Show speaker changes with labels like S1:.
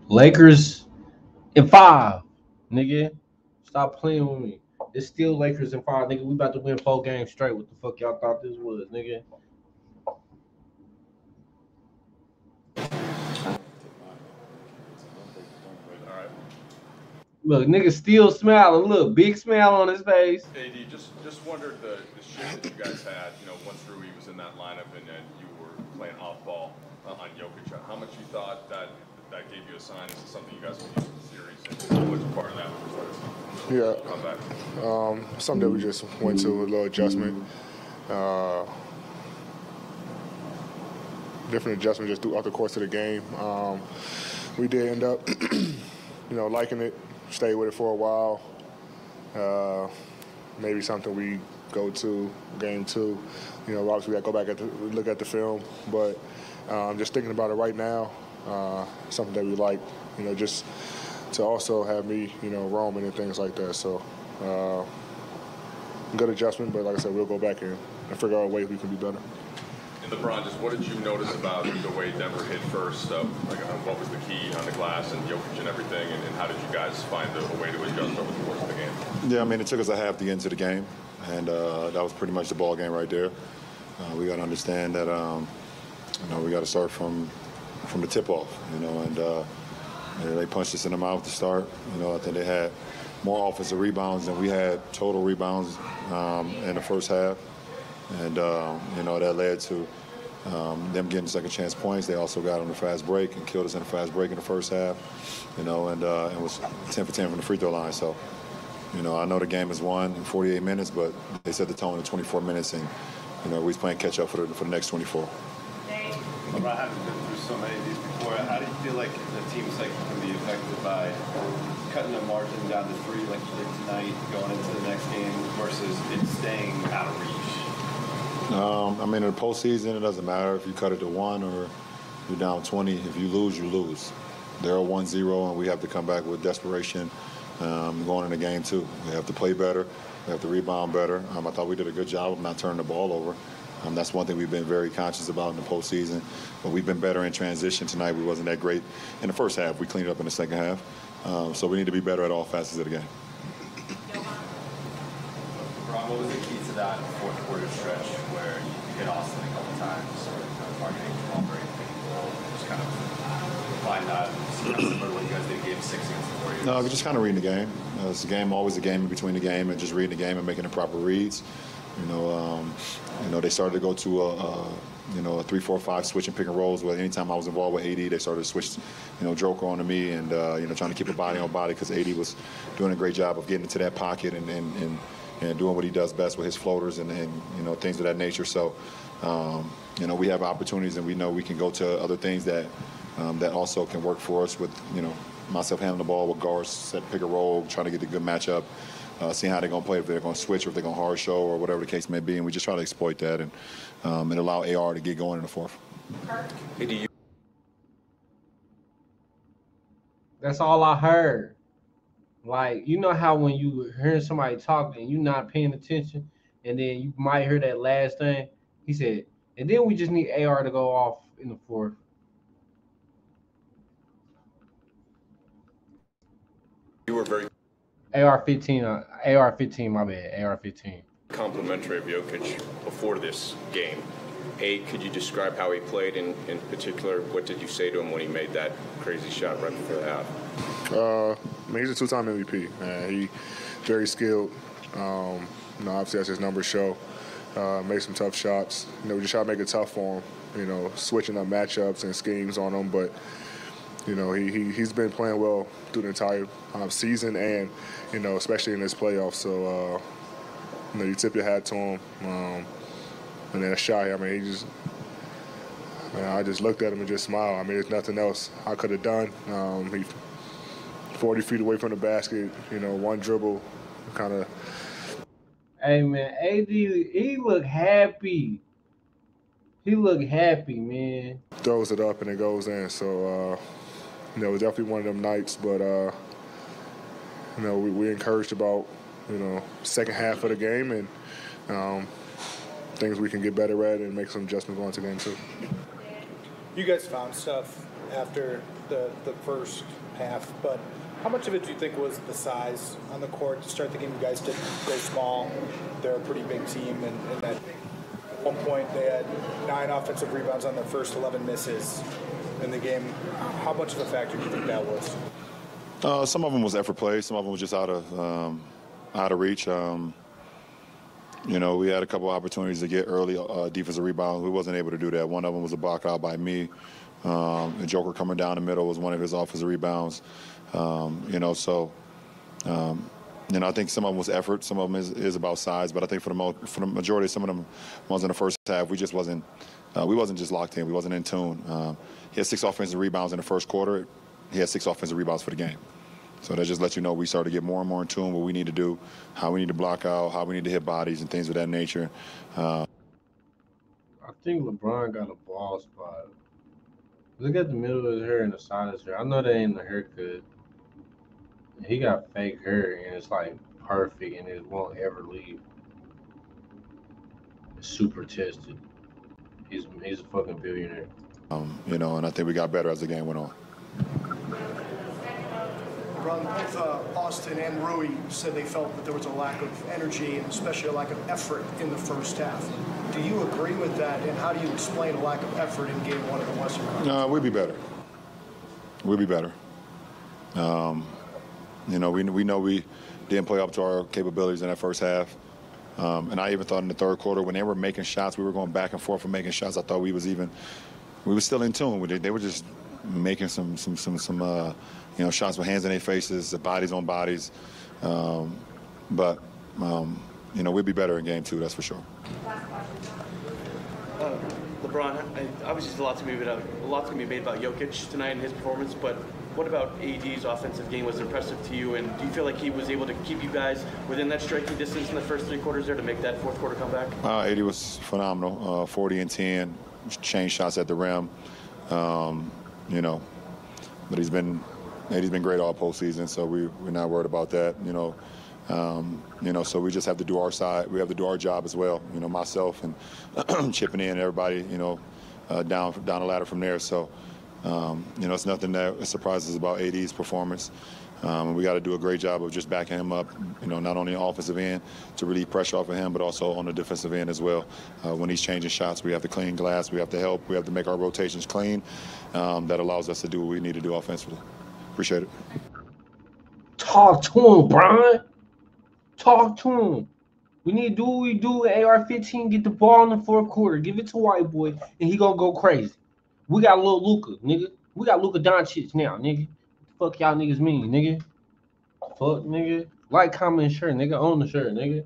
S1: Lakers in 5, nigga. Stop playing with me. It's still Lakers in 5, nigga. We about to win 4 games straight. What the fuck y'all thought this was, nigga?
S2: All right.
S1: Look, nigga still smiling. Look, big smile on his face.
S2: AD, just wondered the shift that you guys had. You know, once Rui was in that lineup and then you were playing off ball on Jokic. How much you thought that gave you a sign? Is it something you guys would use in the series? And what was part of that
S3: comeback? Something that we just went to a little adjustment. Different adjustment just throughout the course of the game. We did end up, liking it. Stayed with it for a while. Maybe something we go to game 2. Obviously we got to go back look at the film, but just thinking about it right now, something that we like. Just to also have me, roaming and things like that. So good adjustment, but like I said, we'll go back and figure out ways we can be better.
S2: And LeBron, just what did you notice about the way Denver hit first? What was the key on the glass and Jokic and everything, and how did you guys find a way to adjust over the course of the game?
S4: Yeah, I mean, it took us a half to get into the game, and that was pretty much the ball game right there. We got to understand that, we got to start from the tip-off, and they punched us in the mouth to start. I think they had more offensive rebounds than we had total rebounds in the first half. And, that led to them getting second chance points. They also got on the fast break and killed us in the fast break in the first half, and was 10 for 10 from the free throw line. So, I know the game is won in 48 minutes, but they set the tone in 24 minutes, and, we was playing catch up for the next 24.
S5: LeBron, having been through so many of these before, how do you feel like the team's cycle can be affected by cutting the margin down to 3 like you did tonight, going into the next game, versus it staying out of reach?
S4: In the postseason, it doesn't matter if you cut it to 1 or you're down 20. If you lose, you lose. They're 1-0, and we have to come back with desperation going into game 2. We have to play better. We have to rebound better. I thought we did a good job of not turning the ball over. That's one thing we've been very conscious about in the postseason. But we've been better in transition tonight. We wasn't that great in the first half. We cleaned it up in the second half. So we need to be better at all facets of the game.
S5: Rob, what was the key to that fourth quarter stretch where you hit Austin a couple times, sort of targeting ball break, just kind of find that similar to what you guys did in game 6 against the Warriors?
S4: No, just kind of reading the game. It's a game, always a game in between the game, and just reading the game and making the proper reads. They started to go to a 3-4-5 switch and pick and rolls. Where anytime I was involved with AD, they started to switch, Joker onto me, and trying to keep a body on body, because AD was doing a great job of getting into that pocket and doing what he does best with his floaters and things of that nature. So, we have opportunities, and we know we can go to other things that also can work for us with, myself handling the ball with guards, set pick and roll, trying to get the good matchup, seeing how they're going to play, if they're going to switch or if they're going to hard show or whatever the case may be. And we just try to exploit that and allow AR to get going in the fourth.
S1: That's all I heard. Like, how when you hearing somebody talking and you not paying attention, and then you might hear that last thing? He said, and then we just need AR to go off in the fourth.
S2: You were very
S1: AR-15, AR-15, my bad, AR-15.
S2: complimentary of Jokic before this game. A, could you describe how he played in particular? What did you say to him when he made that crazy shot right before the half?
S3: He's a 2-time MVP. He very skilled. Obviously, as his numbers show, made some tough shots. We just try to make it tough for him. Switching up matchups and schemes on him, but he's been playing well through the entire season, and especially in this playoff. So you tip your hat to him. And then a shot. I just looked at him and just smiled. There's nothing else I could have done. He 40 feet away from the basket. One dribble, kind of.
S1: Hey man, AD, he look happy. He look happy, man.
S3: Throws it up and it goes in. So it was definitely one of them nights. But we encouraged about second half of the game and things we can get better at and make some adjustments going to game 2.
S6: You guys found stuff after the first half, but how much of it do you think was the size on the court to start the game? You guys did go small. They're a pretty big team, and at one point they had 9 offensive rebounds on their first 11 misses in the game. How much of a factor do you think that was?
S4: Some of them was effort play. Some of them was just out of reach. You know, we had a couple opportunities to get early defensive rebounds. We wasn't able to do that. One of them was a block out by me. The Joker coming down the middle was one of his offensive rebounds. You know, so you know, I think some of them was effort. Some of them is about size. But I think for the majority, some of them ones in the first half, we wasn't just locked in. We wasn't in tune. He had 6 offensive rebounds in the first quarter. He had 6 offensive rebounds for the game. So that just lets you know we started to get more and more in tune what we need to do, how we need to block out, how we need to hit bodies and things of that nature.
S1: I think LeBron got a ball spot. Look at the middle of his hair and the side of his hair. I know that ain't the haircut. He got fake hair and it's like perfect and it won't ever leave. It's super tested. He's a fucking billionaire.
S4: You know, and I think we got better as the game went on.
S7: LeBron, both Austin and Rui said they felt that there was a lack of energy and especially a lack of effort in the first half. Do you agree with that, and how do you explain a lack of effort in Game 1 of the Western Conference?
S4: We'll be better. We'll be better. You know, we know we didn't play up to our capabilities in that first half. And I even thought in the third quarter when they were making shots, we were going back and forth and making shots. I thought we were still in tune with it. They were just making some you know, shots with hands in their faces, bodies on bodies. But you know, we'll be better in Game 2, that's for sure.
S8: LeBron, obviously there's a lot's going to be made about Jokic tonight and his performance, but what about AD's offensive game was impressive to you, and do you feel like he was able to keep you guys within that striking distance in the first 3 quarters there to make that fourth quarter comeback?
S4: AD was phenomenal, 40 and 10, change shots at the rim, you know, but AD's been great all postseason, so we're not worried about that, you know. You know, so we just have to do our side. We have to do our job as well. You know, myself and chipping in, everybody, you know, down the ladder from there. So, you know, it's nothing that surprises about AD's performance. We got to do a great job of just backing him up, you know, not only on the offensive end to relieve pressure off of him, but also on the defensive end as well. When he's changing shots, we have to clean glass. We have to help. We have to make our rotations clean. That allows us to do what we need to do offensively. Appreciate it.
S1: Talk to him, Brian. Talk to him. We need to do what we do with AR-15, get the ball in the fourth quarter, give it to White Boy, and he gonna go crazy. We got little Luka, nigga. We got Luka Doncic now, nigga. Fuck y'all niggas mean, nigga. Fuck, nigga. Like, comment, share, nigga. Own the shirt, nigga.